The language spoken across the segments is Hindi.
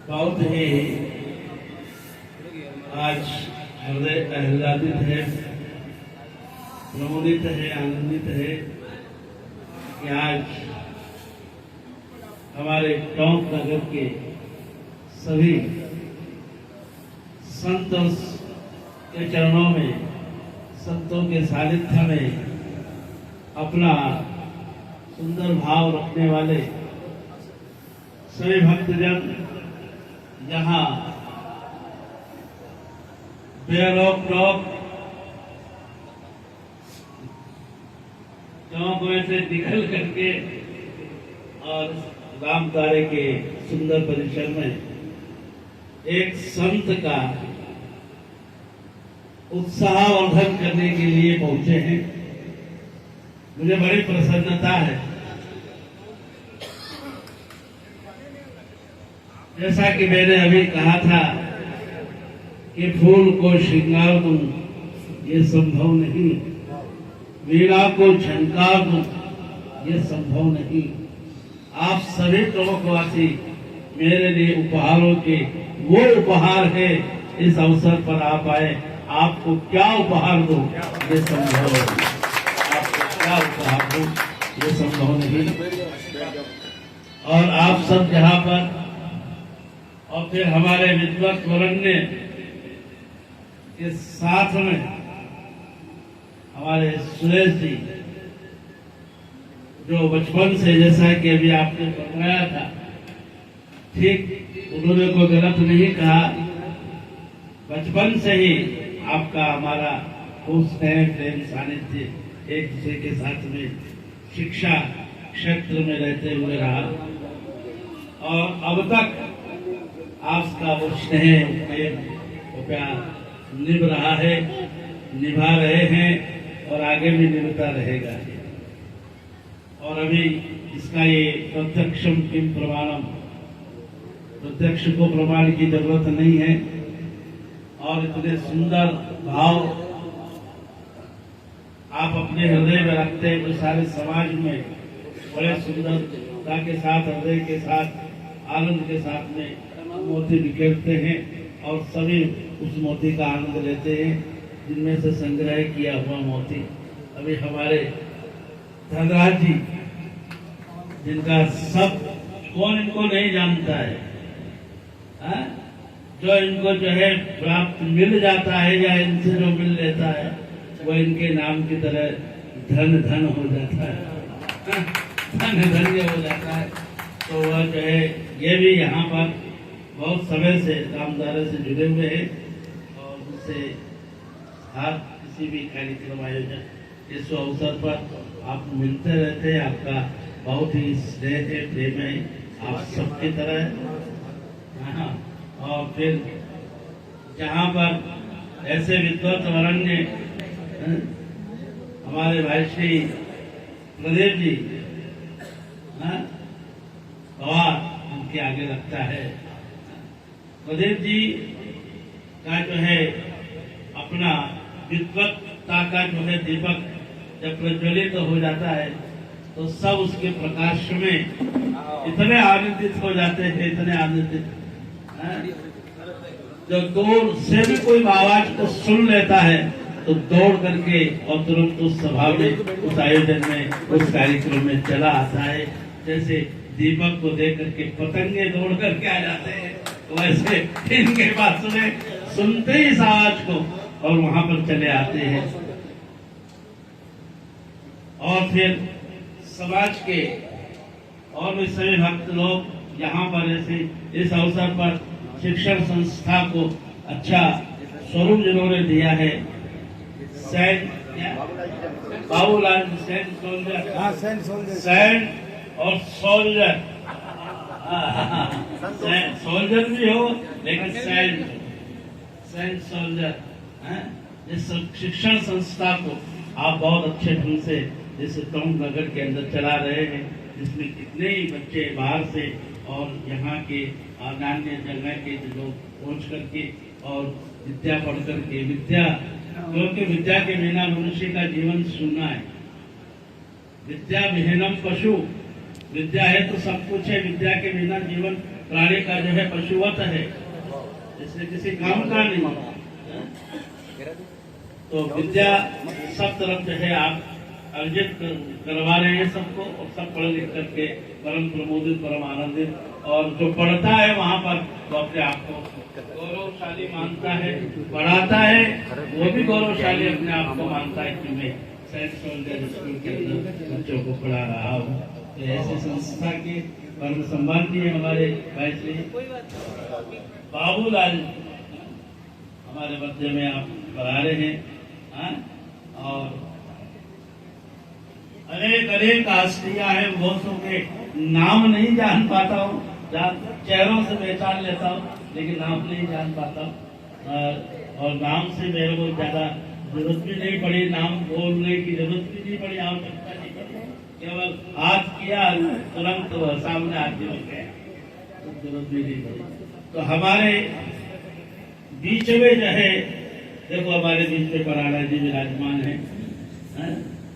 बहुत ही आज हृदय आह्लादित है, प्रमुदित है, आनंदित है कि आज हमारे टोंक नगर के सभी संत के चरणों में, संतों के सानिध्य में अपना सुंदर भाव रखने वाले सभी भक्तजन यहाँ बेरोक टोक चौक में से निकल करके और रामतारे के सुंदर परिसर में एक संत का उत्साहवर्धन करने के लिए पहुंचे हैं। मुझे बड़ी प्रसन्नता है। जैसा कि मैंने अभी कहा था कि फूल को श्रृंगार दूं ये संभव नहीं, वीणा को झनकार दूं ये संभव नहीं। आप सभी टोंकवासी मेरे लिए उपहारों के वो उपहार है। इस अवसर पर आप आए, आपको क्या उपहार दूं ये संभव नहीं, आपको क्या उपहार दूं ये संभव नहीं। और आप सब जहां पर, और फिर हमारे विद्वत वरण्य के साथ में हमारे सुरेश जी, जो बचपन से, जैसा कि अभी आपने बताया था, ठीक उन्होंने कोई गलत नहीं कहा। बचपन से ही आपका हमारा खूब स्नेह प्रेम सानिध्य एक दूसरे के साथ में शिक्षा क्षेत्र में रहते हुए रहा, और अब तक आपका वो स्नेह प्रेम वो प्यार निभ रहा है, निभा रहे हैं और आगे भी निभता रहेगा। और अभी इसका ये प्रत्यक्षम किम प्रमाणम, प्रत्यक्ष को प्रमाण की जरूरत नहीं है। और इतने सुंदर भाव आप अपने हृदय में रखते हैं, तो सारे समाज में बड़े सुंदरता के साथ, हृदय के साथ, आनंद के साथ में मोती बिखेरते हैं और सभी उस मोती का आनंद लेते हैं, जिनमें से संग्रह किया हुआ मोती। अभी हमारे धनराज जी, जिनका सब कौन इनको नहीं जानता है, जो इनको जो है प्राप्त मिल जाता है या इनसे जो मिल लेता है वो इनके नाम की तरह धन धन हो जाता है, धन धन्य हो जाता है। तो वह जो है ये भी यहाँ पर बहुत समय से रामदारे से जुड़े हुए हैं और उनसे हर किसी भी कार्यक्रम आयोजन इस अवसर पर आप मिलते रहते हैं। आपका बहुत ही स्नेह है, प्रेम है, आप सबकी तरह। हाँ, और फिर जहाँ पर ऐसे विद्वत वरण्य हमारे भाई श्री प्रदीप जी पवार उनके आगे लगता है। प्रदीप जी का जो है अपना विद्वत्ता का जो है दीपक जब प्रज्वलित हो जाता है तो सब उसके प्रकाश में इतने आनंदित हो जाते हैं, इतने आनंदित, जो दूर से भी कोई आवाज को सुन लेता है तो दौड़ करके और तुरंत उस सभा में, उस आयोजन में, उस कार्यक्रम में चला आता है। जैसे दीपक को देख करके पतंगे दौड़ करके आ जाते हैं, वैसे इनके पास सुनते ही इस आवाज को और वहां पर चले आते हैं। और फिर समाज के और भी सभी भक्त लोग यहाँ पर ऐसे इस अवसर पर शिक्षण संस्था को अच्छा स्वरूप जिन्होंने दिया है, बाबूलाल सेंट सोल्जर, सेंट और सोल्जर, सोल्जर भी हो लेकिन सेंट सोल्जर, इस शिक्षण संस्था को आप बहुत अच्छे ढंग से इस टोंक नगर के अंदर चला रहे हैं, जिसमें कितने ही बच्चे बाहर से और यहाँ के अन्य जगह के लोग पहुँच करके और विद्या पढ़ करके, विद्या, क्योंकि विद्या के बिना मनुष्य का जीवन शून्य है। विद्या विहीनम पशु, विद्या है तो सब कुछ है, विद्या के बिना जीवन प्राणी का जो है पशुवत है, इसलिए किसी काम का नहीं। तो विद्या सब तरफ जो है आप अर्जित करवा रहे हैं सबको, और सब पढ़ लिख करके परम प्रमोदित, परम आनंदित, और जो पढ़ता है वहाँ पर वो अपने आप को गौरवशाली मानता है, पढ़ाता है वो भी गौरवशाली अपने आप को मानता है कि मैं सेंट सोल्जर स्कूल के अंदर बच्चों को पढ़ा रहा हूँ। तो ऐसी संस्था के परम सम्माननीय हमारे भाई श्री बाबूलाल हमारे मध्य में आप पढ़ा रहे हैं, और अनेक हस्तियां हैं, बहुतों के नाम नहीं जान पाता हूँ, चेहरों से पहचान लेता हूँ लेकिन नाम नहीं जान पाता हूँ, और नाम से मेरे को ज्यादा जरूरत भी नहीं पड़ी, नाम बोलने की जरूरत भी नहीं पड़ी, आवश्यकता नहीं पड़ी, केवल हाथ किया तुरंत सामने आते हो गए, जरूरत भी नहीं पड़ी। तो हमारे बीच में जो है, देखो हमारे बीच में पराड़ा जी विराजमान है,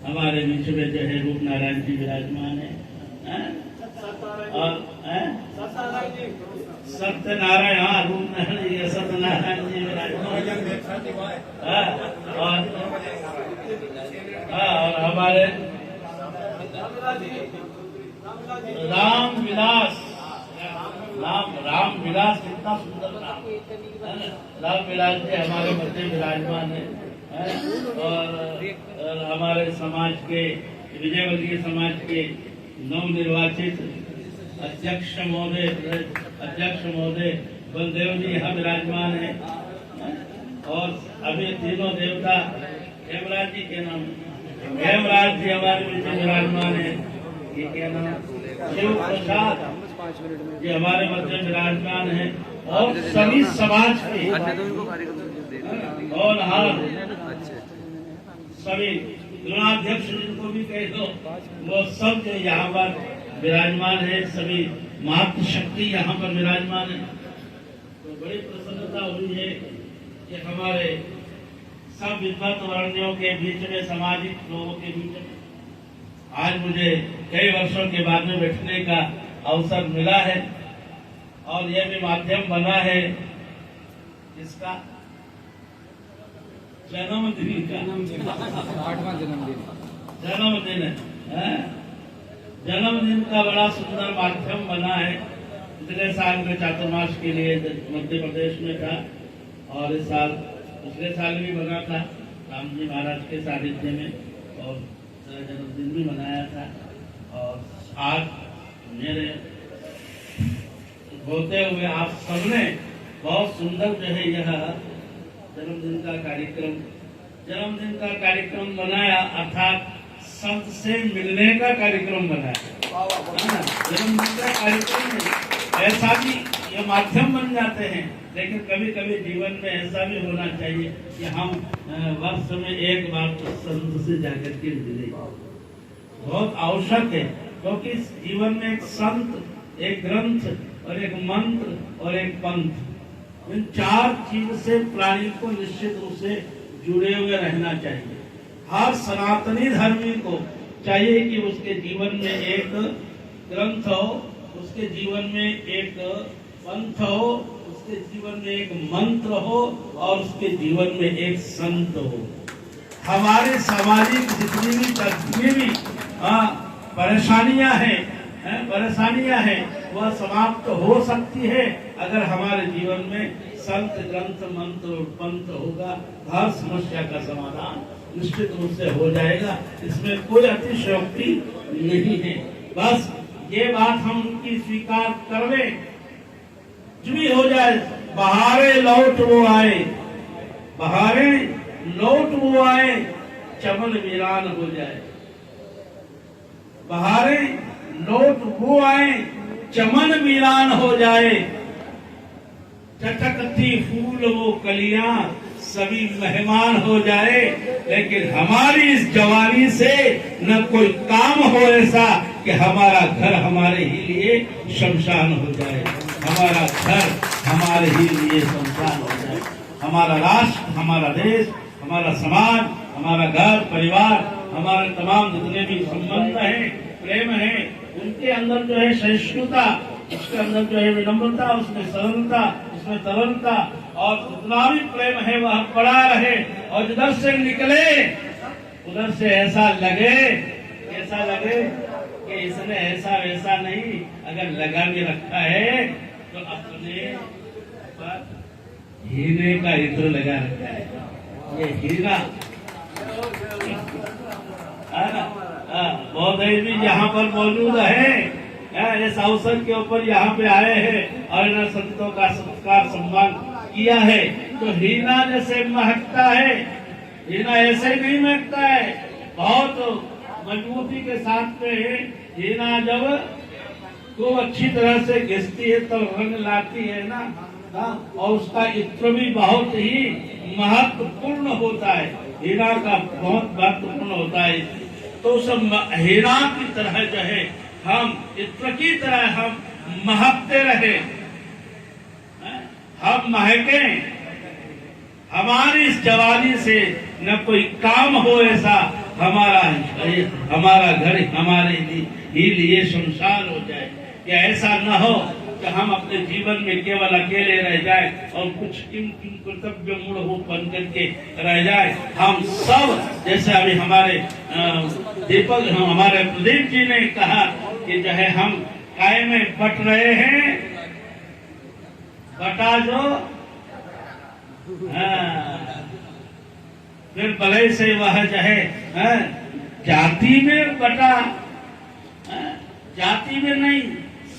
हमारे बीच में जो है रूप नारायण जी विराजमान है, और सत्यनारायण, हाँ रूप नारायण जी, सत्यनारायण जी विराजमान, और हमारे राम विलास, राम विलास कितना सुंदर नाम, राम विलास जी हमारे मध्य विराजमान है, और हमारे समाज के, विजयवल्ली समाज के नवनिर्वाचित अध्यक्ष महोदय बलदेव जी यहाँ विराजमान है, और अभी तीनों देवता हेमराज जी के नाम, हेमराज जी हमारे बीच विराजमान है, ये क्या नाम, शिव प्रसाद जी हमारे मध्य विराजमान है, और सभी समाज के, और हाँ सभी गुणाध्यक्ष जिनको भी कह दो, वो सब जो यहाँ पर विराजमान है, सभी मातृशक्ति यहाँ पर विराजमान है। तो बड़ी प्रसन्नता हुई है कि हमारे सब विद्वत वर्णियों के बीच में, सामाजिक लोगों के बीच में आज मुझे कई वर्षों के बाद में बैठने का अवसर मिला है, और यह भी माध्यम बना है इसका जन्मदिन का, 8वां जन्मदिन है, जन्मदिन का बड़ा सुंदर माध्यम बना है। पिछले साल में चातुर्मास के लिए मध्य प्रदेश में था, और इस साल, पिछले साल भी बना था राम जी महाराज के सानिध्य में, और जन्मदिन भी मनाया था, और आज मेरे होते हुए आप सबने बहुत सुंदर जो है यह जन्मदिन का कार्यक्रम बनाया, अर्थात संत से मिलने का कार्यक्रम बनाया। जन्मदिन का कार्यक्रम ऐसा भी ये माध्यम बन जाते हैं, लेकिन कभी कभी जीवन में ऐसा भी होना चाहिए कि हम वर्ष में एक बार तो संत से जाकर के मिले, बहुत आवश्यक है, क्योंकि जीवन में एक संत, एक ग्रंथ, और एक मंत्र, और एक पंथ, इन चार चीज से प्राणी को निश्चित रूप से जुड़े हुए रहना चाहिए। हर सनातनी धर्मी को चाहिए कि उसके जीवन में एक ग्रंथ हो, उसके जीवन में एक पंथ हो, उसके जीवन में एक मंत्र हो, और उसके जीवन में एक संत हो। हमारे सामाजिक जितनी भी परेशानियां हैं वह समाप्त हो सकती है अगर हमारे जीवन में संत, ग्रंथ, मंत्र और पंथ होगा। हर समस्या का समाधान निश्चित रूप से हो जाएगा, इसमें कोई अतिशयोक्ति नहीं है। बस ये बात हम उनकी स्वीकार कर लें, जो भी हो जाए, बहारे लौट वो आए, बहारे लौट वो आए, चमन वीरान हो जाए। बहारे लौट वो आए, चमन वीरान हो जाए। चटकती फूल वो कलियां, सभी मेहमान हो जाए। लेकिन हमारी इस जवानी से न कोई काम हो ऐसा कि हमारा घर हमारे ही लिए शमशान हो जाए। हमारा घर हमारे ही लिए शमशान हो जाए। हमारा राष्ट्र, हमारा देश, हमारा समाज, हमारा घर परिवार, हमारे तमाम जितने भी संबंध हैं, प्रेम है, उनके अंदर जो है सहिष्णुता उसके अंदर जो है विनम्रता, उसमें सरलता, उसमें तरलता और जितना भी प्रेम है वह पड़ा रहे। और जिधर से निकले उधर से ऐसा लगे कि इसने ऐसा वैसा नहीं, अगर लगा भी रखा है तो अपने पर हीरे का इत्र लगा रखा है। ये हीरा बौद्धि भी यहाँ पर मौजूद है। इस अवसर के ऊपर यहाँ पे आए हैं और इन संतों का सत्कार सम्मान किया है। तो हीरा जैसे महकता है, हीरा ऐसे नहीं महकता है, बहुत मजबूती के साथ में हीरा जब को अच्छी तरह से घिसती है तो रंग लाती है ना, और उसका इत्र भी बहुत ही महत्वपूर्ण होता है। हीरा का बहुत महत्वपूर्ण होता है। तो सब हीरा की तरह जो है हम इत्र की तरह हम महकते रहे, हम महके। हमारी इस जवानी से न कोई काम हो ऐसा, हमारा घर हमारे ही लिए संसार हो जाए। या ऐसा न हो कि हम अपने जीवन में केवल अकेले रह जाए और कुछ किम कर्तव्य मूढ़ हो बन करके रह जाए। हम सब जैसे अभी हमारे दीपक हमारे प्रदीप जी ने कहा कि जो है हम काय में बट रहे हैं, बटा जो फिर भले से वह जो है जाति में बटा, जाति में नहीं,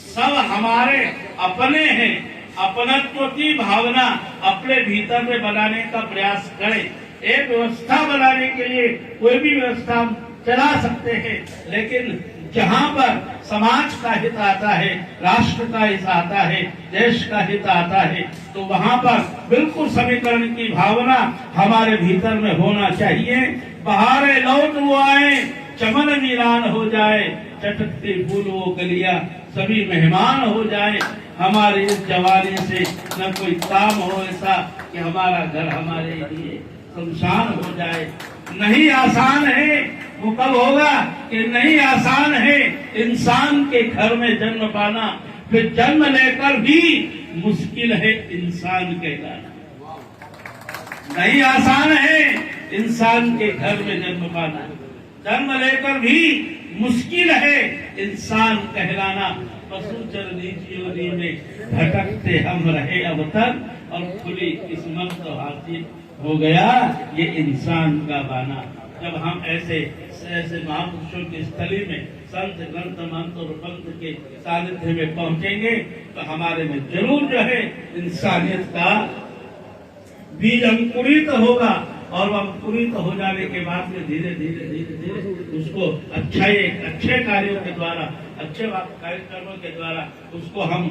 सब हमारे अपने हैं। अपनत्व की भावना अपने भीतर में बनाने का प्रयास करें। एक व्यवस्था बनाने के लिए कोई भी व्यवस्था हम चला सकते हैं, लेकिन जहाँ पर समाज का हित आता है, राष्ट्र का हित आता है, देश का हित आता है, तो वहाँ पर बिल्कुल समीकरण की भावना हमारे भीतर में होना चाहिए। बहारे लौट वो आए, चमन वीरान हो जाए, चटकते फूल वो गलियां सभी मेहमान हो जाए। हमारी इस जवानी से न कोई काम हो ऐसा कि हमारा घर हमारे लिए शमशान हो जाए। नहीं आसान है, वो कब होगा कि नहीं आसान है इंसान के घर में जन्म पाना, फिर जन्म लेकर भी मुश्किल है इंसान कहलाना। नहीं आसान है इंसान के घर में जन्म पाना, जन्म लेकर भी मुश्किल है इंसान कहलाना। पशु चरनी जीवनी में भटकते हम रहे अब तक, और खुली किस्मत तो हासिल हो गया ये इंसान का बाना। जब हम ऐसे महापुरुषों की स्थली में संत ग्रंथ मंत्र और पंथ के सानिध्य में पहुंचेंगे तो हमारे में जरूर जो है इंसानियत का बीज अंकुरित होगा। और वह अंकुरित हो जाने के बाद में धीरे धीरे धीरे धीरे उसको अच्छे कार्यों के द्वारा, अच्छे कार्यक्रमों के द्वारा उसको हम